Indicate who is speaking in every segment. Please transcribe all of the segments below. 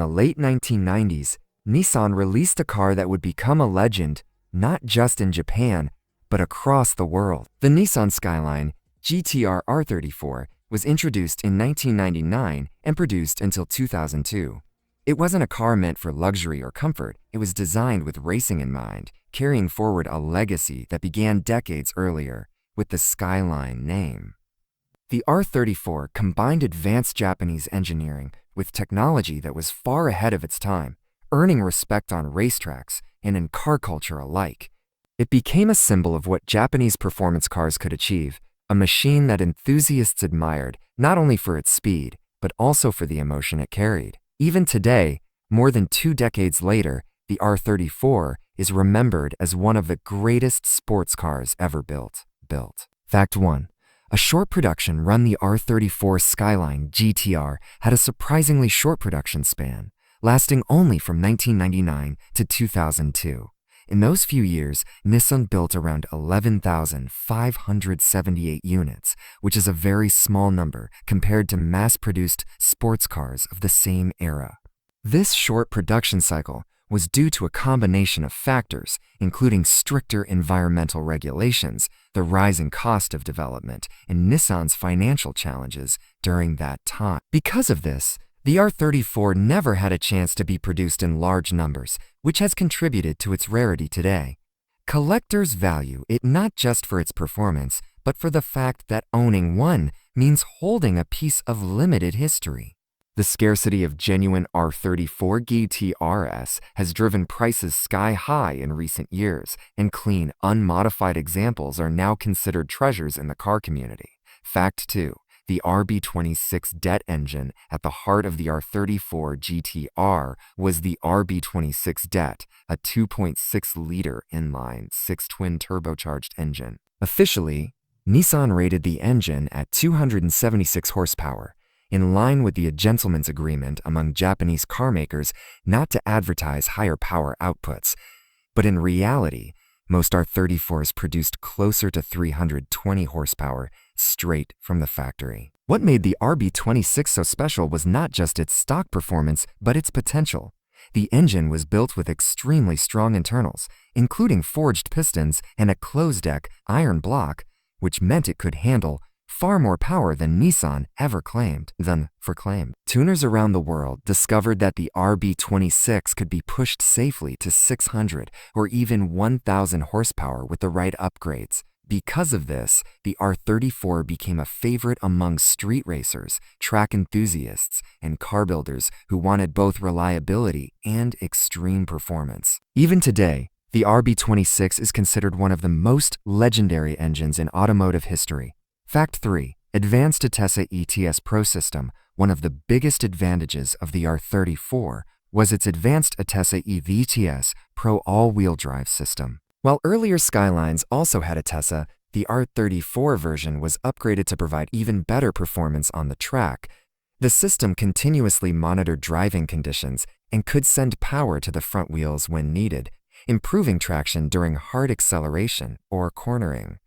Speaker 1: the late 1990s, Nissan released a car that would become a legend, not just in Japan, but across the world. The Nissan Skyline GT-R R34 was introduced in 1999 and produced until 2002. It wasn't a car meant for luxury or comfort. It was designed with racing in mind, carrying forward a legacy that began decades earlier with the Skyline name. The R34 combined advanced Japanese engineering with technology that was far ahead of its time, earning respect on racetracks and in car culture alike. It became a symbol of what Japanese performance cars could achieve, a machine that enthusiasts admired not only for its speed, but also for the emotion it carried. Even today, more than 2 decades later, the R34 is remembered as one of the greatest sports cars ever built. Fact 1. A short production run, the R34 Skyline GT-R had a surprisingly short production span, lasting only from 1999 to 2002. In those few years, Nissan built around 11,578 units, which is a very small number compared to mass-produced sports cars of the same era. This short production cycle was due to a combination of factors, including stricter environmental regulations, the rising cost of development, and Nissan's financial challenges during that time. Because of this, the R34 never had a chance to be produced in large numbers, which has contributed to its rarity today. Collectors value it not just for its performance, but for the fact that owning one means holding a piece of limited history. The scarcity of genuine R34 GT-RS has driven prices sky high in recent years, and clean, unmodified examples are now considered treasures in the car community. Fact 2. The RB26 DET engine at the heart of the R34 GT-R was the RB26 DET, a 2.6-liter inline-6 twin-turbocharged engine. Officially, Nissan rated the engine at 276 horsepower, in line with the gentleman's agreement among Japanese carmakers not to advertise higher power outputs. But in reality, most R34s produced closer to 320 horsepower straight from the factory. What made the RB26 so special was not just its stock performance, but its potential. The engine was built with extremely strong internals, including forged pistons and a closed-deck iron block, which meant it could handle far more power than Nissan ever claimed. Tuners around the world discovered that the RB26 could be pushed safely to 600 or even 1,000 horsepower with the right upgrades. Because of this, the R34 became a favorite among street racers, track enthusiasts, and car builders who wanted both reliability and extreme performance. Even today, the RB26 is considered one of the most legendary engines in automotive history. Fact 3. Advanced ATTESA E-TS Pro system. One of the biggest advantages of the R34 was its advanced ATTESA E-TS Pro all-wheel drive system. While earlier Skylines also had ATTESA, the R34 version was upgraded to provide even better performance on the track. The system continuously monitored driving conditions and could send power to the front wheels when needed, improving traction during hard acceleration or cornering.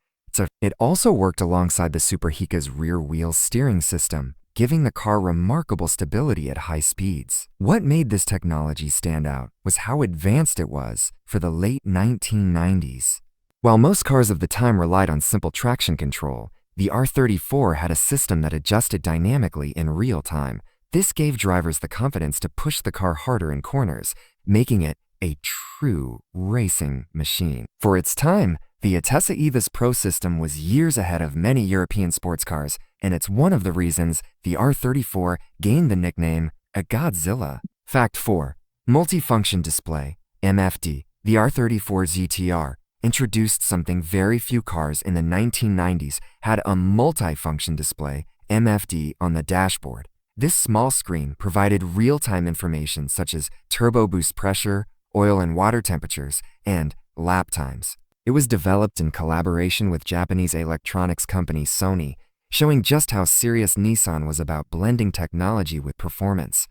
Speaker 1: It also worked alongside the Superhica's rear-wheel steering system, giving the car remarkable stability at high speeds. What made this technology stand out was how advanced it was for the late 1990s. While most cars of the time relied on simple traction control, the R34 had a system that adjusted dynamically in real time. This gave drivers the confidence to push the car harder in corners, making it a true racing machine. For its time, the ATTESA E-TS Pro system was years ahead of many European sports cars, and it's one of the reasons the R34 gained the nickname a Godzilla. Fact 4. Multifunction display, MFD. The R34 GT-R, introduced something very few cars in the 1990s had a multifunction display, MFD, on the dashboard. This small screen provided real-time information such as turbo boost pressure, oil and water temperatures, and lap times. It was developed in collaboration with Japanese electronics company Sony, showing just how serious Nissan was about blending technology with performance.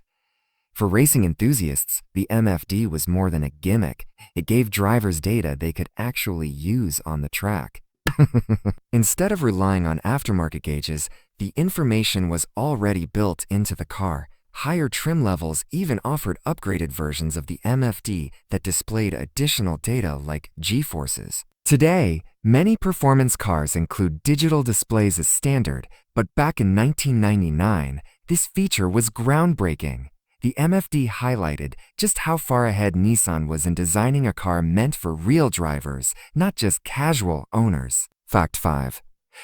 Speaker 1: For racing enthusiasts, the MFD was more than a gimmick. It gave drivers data they could actually use on the track. Instead of relying on aftermarket gauges, the information was already built into the car, Higher trim levels even offered upgraded versions of the MFD that displayed additional data like G-forces. Today, many performance cars include digital displays as standard, but back in 1999, this feature was groundbreaking. The MFD highlighted just how far ahead Nissan was in designing a car meant for real drivers, not just casual owners. Fact 5.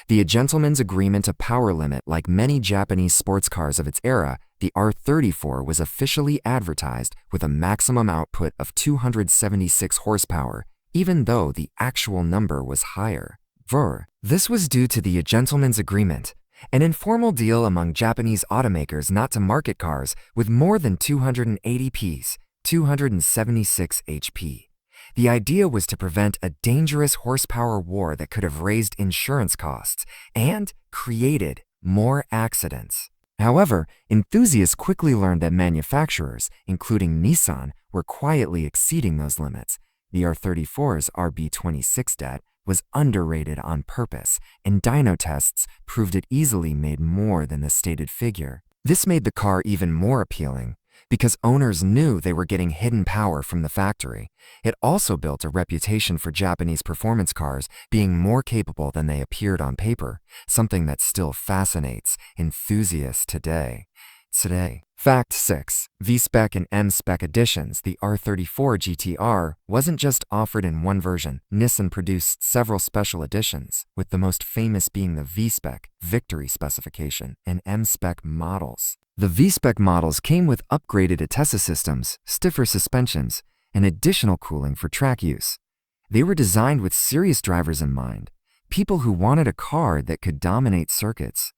Speaker 1: The Gentleman's Agreement to Power Limit. Like many Japanese sports cars of its era, the R34 was officially advertised with a maximum output of 276 horsepower, even though the actual number was higher. This was due to the Gentleman's Agreement, an informal deal among Japanese automakers not to market cars with more than 280 PS, 276 HP. The idea was to prevent a dangerous horsepower war that could have raised insurance costs and created more accidents. However, enthusiasts quickly learned that manufacturers, including Nissan, were quietly exceeding those limits. The R34's RB26 det was underrated on purpose, and dyno tests proved it easily made more than the stated figure. This made the car even more appealing because owners knew they were getting hidden power from the factory. It also built a reputation for Japanese performance cars being more capable than they appeared on paper, something that still fascinates enthusiasts today. Fact 6. V-Spec and M-Spec editions. The R34 GT-R wasn't just offered in one version. Nissan produced several special editions, with the most famous being the V-Spec, Victory specification, and M-Spec models. The V-Spec models came with upgraded ATTESA systems, stiffer suspensions, and additional cooling for track use. They were designed with serious drivers in mind, people who wanted a car that could dominate circuits.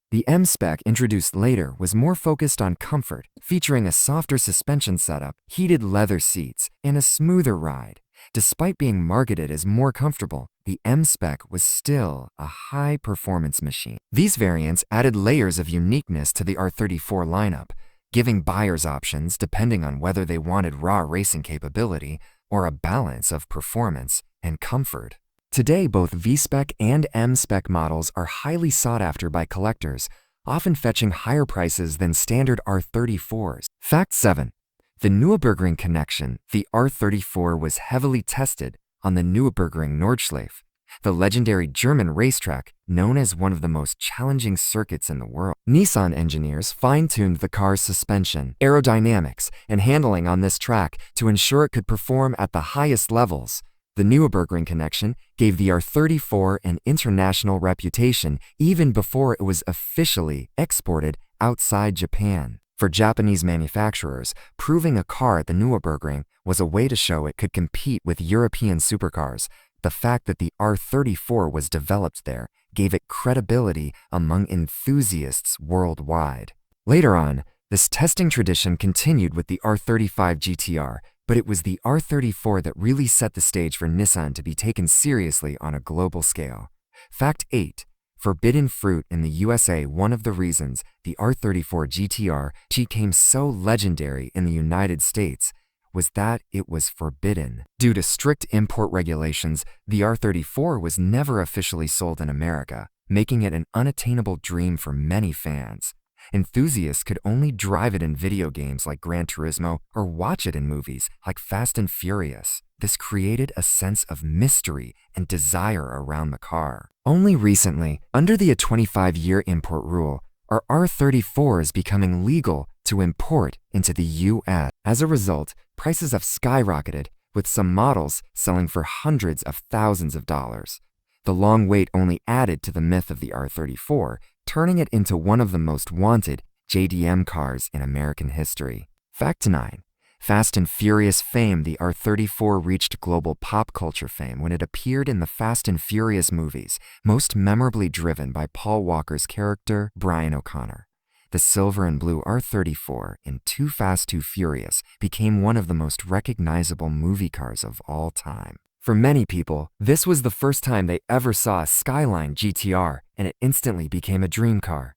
Speaker 1: The M-Spec, introduced later, was more focused on comfort, featuring a softer suspension setup, heated leather seats, and a smoother ride. Despite being marketed as more comfortable, the M-Spec was still a high-performance machine. These variants added layers of uniqueness to the R34 lineup, giving buyers options depending on whether they wanted raw racing capability or a balance of performance and comfort. Today, both V-Spec and M-Spec models are highly sought after by collectors, often fetching higher prices than standard R34s. Fact 7. The Nürburgring connection. The R34 was heavily tested on the Nürburgring Nordschleife, the legendary German racetrack known as one of the most challenging circuits in the world. Nissan engineers fine-tuned the car's suspension, aerodynamics, and handling on this track to ensure it could perform at the highest levels. The Nürburgring connection gave the R34 an international reputation even before it was officially exported outside Japan. For Japanese manufacturers, proving a car at the Nürburgring was a way to show it could compete with European supercars. The fact that the R34 was developed there gave it credibility among enthusiasts worldwide. Later on, this testing tradition continued with the R35 GT-R, but it was the R34 that really set the stage for Nissan to be taken seriously on a global scale. Fact 8. Forbidden fruit in the USA. One of the reasons the R34 GT-R became so legendary in the United States was that it was forbidden. Due to strict import regulations, the R34 was never officially sold in America, making it an unattainable dream for many fans. Enthusiasts could only drive it in video games like Gran Turismo or watch it in movies like Fast and Furious. This created a sense of mystery and desire around the car. Only recently, under the 25-year import rule, are R34s is becoming legal to import into the US. As a result, prices have skyrocketed, with some models selling for hundreds of thousands of dollars. The long wait only added to the myth of the R34, turning it into one of the most wanted JDM cars in American history. Fact 9. Fast and Furious fame. The R34 reached global pop culture fame when it appeared in the Fast and Furious movies, most memorably driven by Paul Walker's character, Brian O'Connor. The silver and blue R34 in Too Fast, Too Furious became one of the most recognizable movie cars of all time. For many people, this was the first time they ever saw a Skyline GT-R, and it instantly became a dream car.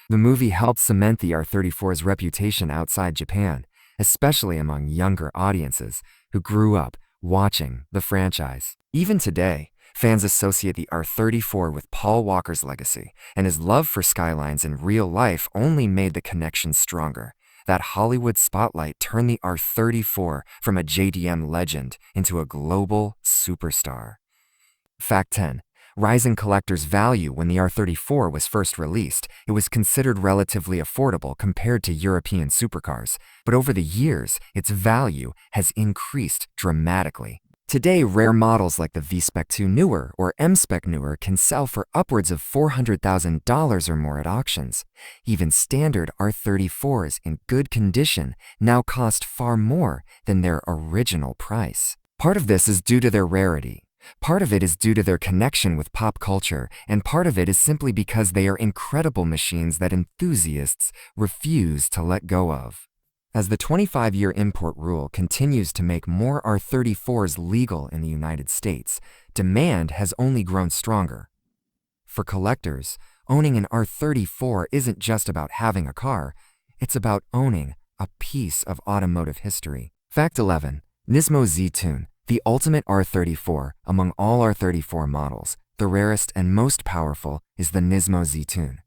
Speaker 1: The movie helped cement the R34's reputation outside Japan, especially among younger audiences who grew up watching the franchise. Even today, Fans associate the R34 with Paul Walker's legacy, and his love for skylines in real life only made the connection stronger. That Hollywood spotlight turned the R34 from a JDM legend into a global superstar. Fact 10. Rising collectors' value. When the R34 was first released, it was considered relatively affordable compared to European supercars, but over the years, its value has increased dramatically. Today, rare models like the V-Spec 2 Newer or M-Spec Newer can sell for upwards of $400,000 or more at auctions. Even standard R34s in good condition now cost far more than their original price. Part of this is due to their rarity. Part of it is due to their connection with pop culture, and part of it is simply because they are incredible machines that enthusiasts refuse to let go of. As the 25-year import rule continues to make more R34s legal in the United States, demand has only grown stronger. For collectors, owning an R34 isn't just about having a car, it's about owning a piece of automotive history. Fact 11. Nismo Z-Tune. The ultimate R34 among all R34 models, the rarest and most powerful is the Nismo Z-Tune.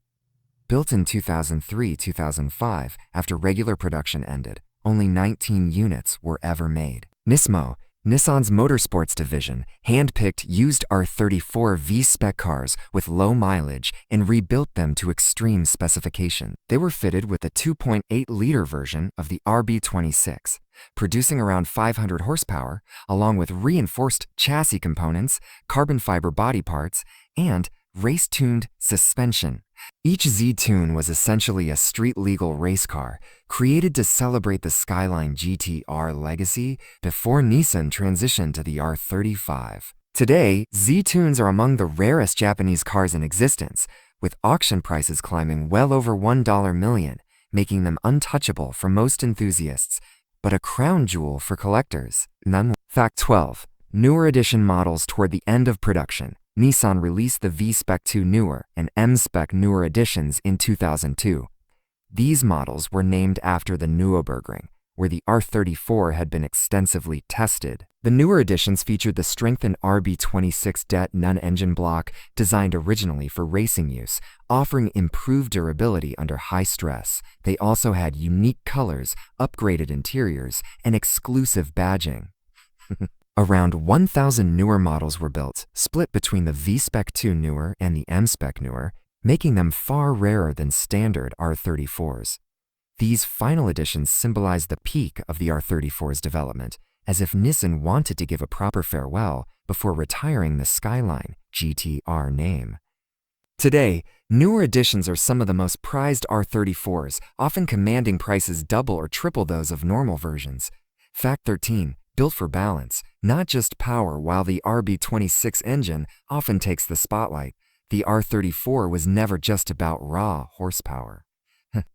Speaker 1: Built in 2003-2005, after regular production ended, only 19 units were ever made. Nismo, Nissan's motorsports division, handpicked used R34 V-Spec cars with low mileage and rebuilt them to extreme specification. They were fitted with a 2.8-liter version of the RB26, producing around 500 horsepower, along with reinforced chassis components, carbon fiber body parts, and race-tuned suspension. Each Z-Tune was essentially a street-legal race car, created to celebrate the Skyline GT-R legacy before Nissan transitioned to the R35. Today, Z-Tunes are among the rarest Japanese cars in existence, with auction prices climbing well over $1 million, making them untouchable for most enthusiasts, but a crown jewel for collectors. Fact 12. Newer edition models toward the end of production. Nissan released the V-Spec 2 Newer and M-Spec Newer editions in 2002. These models were named after the Nürburgring, where the R34 had been extensively tested. The newer editions featured the strengthened RB26 Det Nun engine block, designed originally for racing use, offering improved durability under high stress. They also had unique colors, upgraded interiors, and exclusive badging. Around 1,000 newer models were built, split between the V-Spec 2 Newer and the M-Spec Newer, making them far rarer than standard R34s. These final editions symbolize the peak of the R34's development, as if Nissan wanted to give a proper farewell before retiring the Skyline GT-R name. Today, newer editions are some of the most prized R34s, often commanding prices double or triple those of normal versions. Fact 13. Built for balance, not just power. While the RB26 engine often takes the spotlight, the R34 was never just about raw horsepower.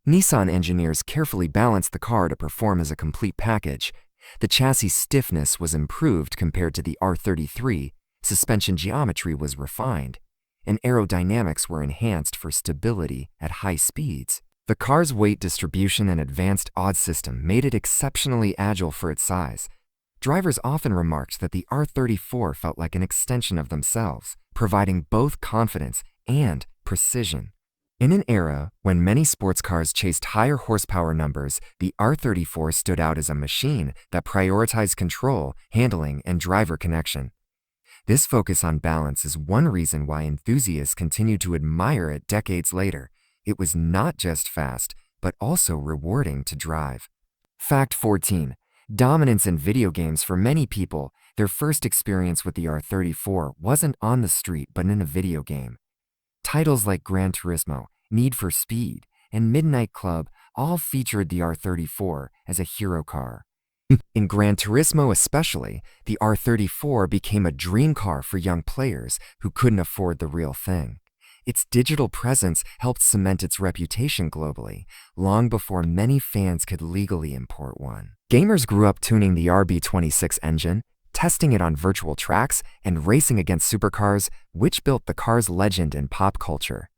Speaker 1: Nissan engineers carefully balanced the car to perform as a complete package. The chassis stiffness was improved compared to the R33, suspension geometry was refined, and aerodynamics were enhanced for stability at high speeds. The car's weight distribution and advanced odd system made it exceptionally agile for its size. Drivers often remarked that the R34 felt like an extension of themselves, providing both confidence and precision. In an era when many sports cars chased higher horsepower numbers, the R34 stood out as a machine that prioritized control, handling, and driver connection. This focus on balance is one reason why enthusiasts continue to admire it decades later. It was not just fast, but also rewarding to drive. Fact 14. Dominance in video games. For many people, their first experience with the R34 wasn't on the street but in a video game. Titles like Gran Turismo, Need for Speed, and Midnight Club all featured the R34 as a hero car. In Gran Turismo especially, the R34 became a dream car for young players who couldn't afford the real thing. Its digital presence helped cement its reputation globally, long before many fans could legally import one. Gamers grew up tuning the RB26 engine, testing it on virtual tracks, and racing against supercars, which built the car's legend in pop culture.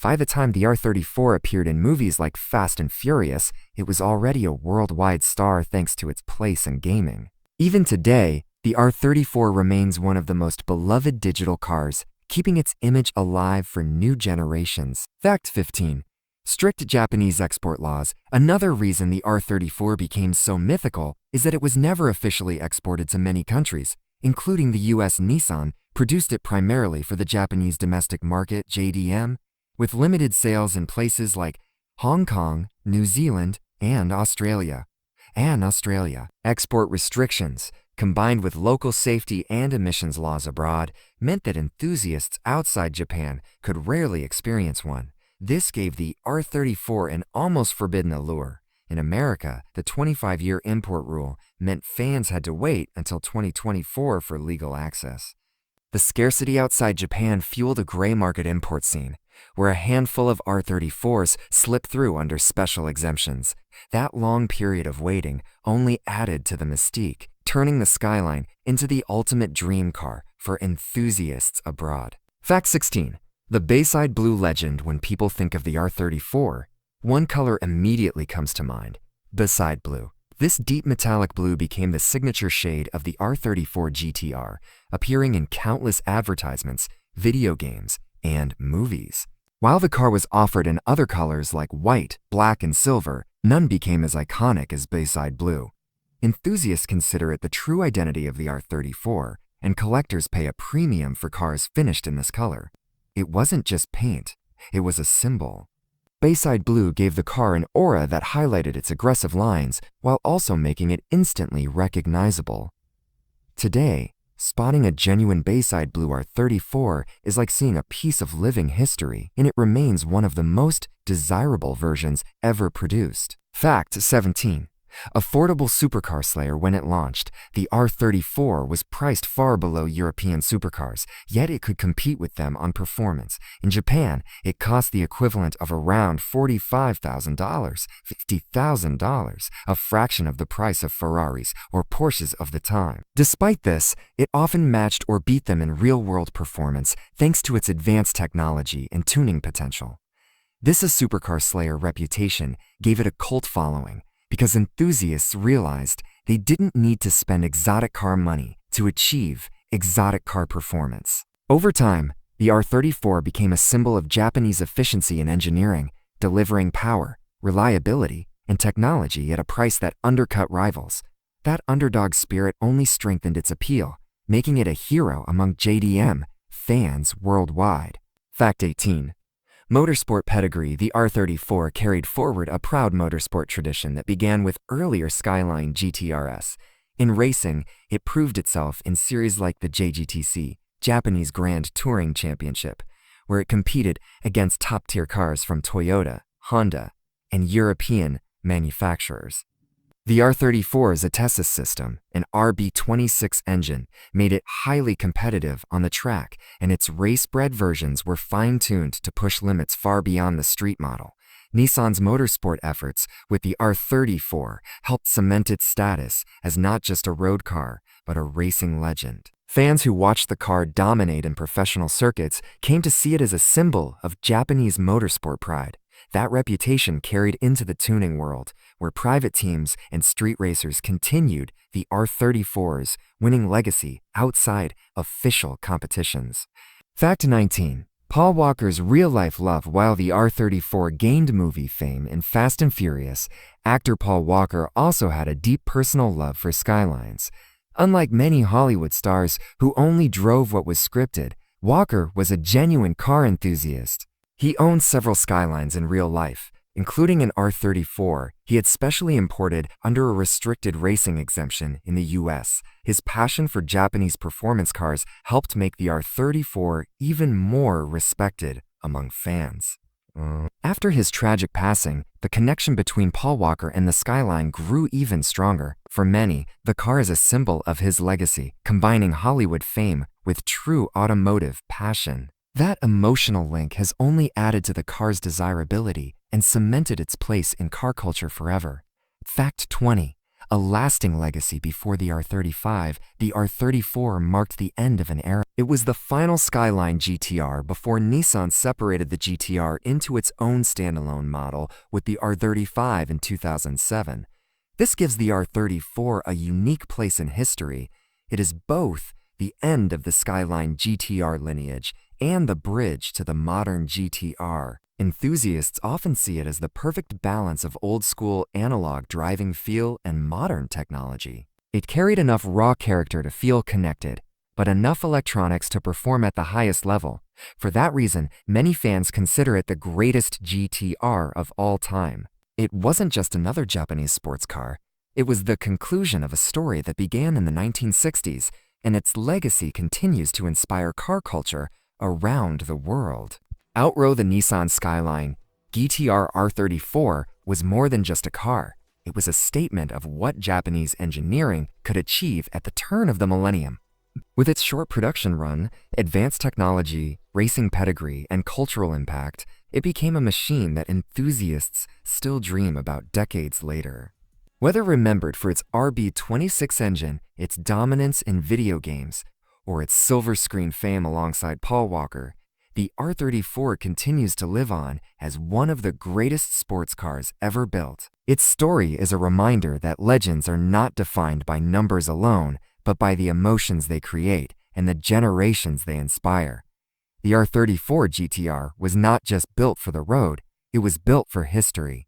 Speaker 1: By the time the R34 appeared in movies like Fast and Furious, it was already a worldwide star thanks to its place in gaming. Even today, the R34 remains one of the most beloved digital cars, keeping its image alive for new generations. Fact 15. Strict Japanese export laws. Another reason the R34 became so mythical is that it was never officially exported to many countries, including the US. Nissan produced it primarily for the Japanese domestic market (JDM), with limited sales in places like Hong Kong, New Zealand, and Australia. Export restrictions, combined with local safety and emissions laws abroad, meant that enthusiasts outside Japan could rarely experience one. This gave the R34 an almost forbidden allure. In America, the 25-year import rule meant fans had to wait until 2024 for legal access. The scarcity outside Japan fueled a gray market import scene, where a handful of R34s slipped through under special exemptions. That long period of waiting only added to the mystique, turning the Skyline into the ultimate dream car for enthusiasts abroad. Fact 16. The Bayside Blue legend. When people think of the R34, one color immediately comes to mind: Bayside Blue. This deep metallic blue became the signature shade of the R34 GT-R, appearing in countless advertisements, video games, and movies. While the car was offered in other colors like white, black, and silver, none became as iconic as Bayside Blue. Enthusiasts consider it the true identity of the R34, and collectors pay a premium for cars finished in this color. It wasn't just paint, it was a symbol. Bayside Blue gave the car an aura that highlighted its aggressive lines while also making it instantly recognizable. Today, spotting a genuine Bayside Blue R34 is like seeing a piece of living history, and it remains one of the most desirable versions ever produced. Fact 17. Affordable supercar slayer. When it launched, the R34 was priced far below European supercars, yet it could compete with them on performance. In Japan, it cost the equivalent of around $45,000, $50,000, a fraction of the price of Ferraris or Porsches of the time. Despite this, it often matched or beat them in real-world performance thanks to its advanced technology and tuning potential. This supercar slayer reputation gave it a cult following, because enthusiasts realized they didn't need to spend exotic car money to achieve exotic car performance. Over time, the R34 became a symbol of Japanese efficiency in engineering, delivering power, reliability, and technology at a price that undercut rivals. That underdog spirit only strengthened its appeal, making it a hero among JDM fans worldwide. Fact 18. Motorsport pedigree. The R34 carried forward a proud motorsport tradition that began with earlier Skyline GT-RS. In racing, it proved itself in series like the JGTC, Japanese Grand Touring Championship, where it competed against top-tier cars from Toyota, Honda, and European manufacturers. The R34's ATTESA system, an RB26 engine, made it highly competitive on the track, and its race-bred versions were fine-tuned to push limits far beyond the street model. Nissan's motorsport efforts with the R34 helped cement its status as not just a road car, but a racing legend. Fans who watched the car dominate in professional circuits came to see it as a symbol of Japanese motorsport pride. That reputation carried into the tuning world, where private teams and street racers continued the R34's winning legacy outside official competitions. Fact 19. Paul Walker's real-life love. While the R34 gained movie fame in Fast and Furious, actor Paul Walker also had a deep personal love for Skylines. Unlike many Hollywood stars who only drove what was scripted, Walker was a genuine car enthusiast. He owned several Skylines in real life, including an R34 he had specially imported under a restricted racing exemption in the US. His passion for Japanese performance cars helped make the R34 even more respected among fans. After his tragic passing, the connection between Paul Walker and the Skyline grew even stronger. For many, the car is a symbol of his legacy, combining Hollywood fame with true automotive passion. That emotional link has only added to the car's desirability and cemented its place in car culture forever. Fact 20. A lasting legacy. Before the R35, the R34 marked the end of an era. It was the final Skyline GT-R before Nissan separated the GT-R into its own standalone model with the R35 in 2007. This gives the R34 a unique place in history. It is both the end of the Skyline GT-R lineage and the bridge to the modern GT-R. Enthusiasts often see it as the perfect balance of old-school analog driving feel and modern technology. It carried enough raw character to feel connected, but enough electronics to perform at the highest level. For that reason, many fans consider it the greatest GT-R of all time. It wasn't just another Japanese sports car. It was the conclusion of a story that began in the 1960s, and its legacy continues to inspire car culture around the world. Outrow the Nissan Skyline GT-R R34 was more than just a car. It was a statement of what Japanese engineering could achieve at the turn of the millennium. With its short production run, advanced technology, racing pedigree, and cultural impact, it became a machine that enthusiasts still dream about decades later. Whether remembered for its RB26 engine, its dominance in video games, or its silver screen fame alongside Paul Walker, the R34 continues to live on as one of the greatest sports cars ever built. Its story is a reminder that legends are not defined by numbers alone, but by the emotions they create and the generations they inspire. The R34 GT-R was not just built for the road, it was built for history.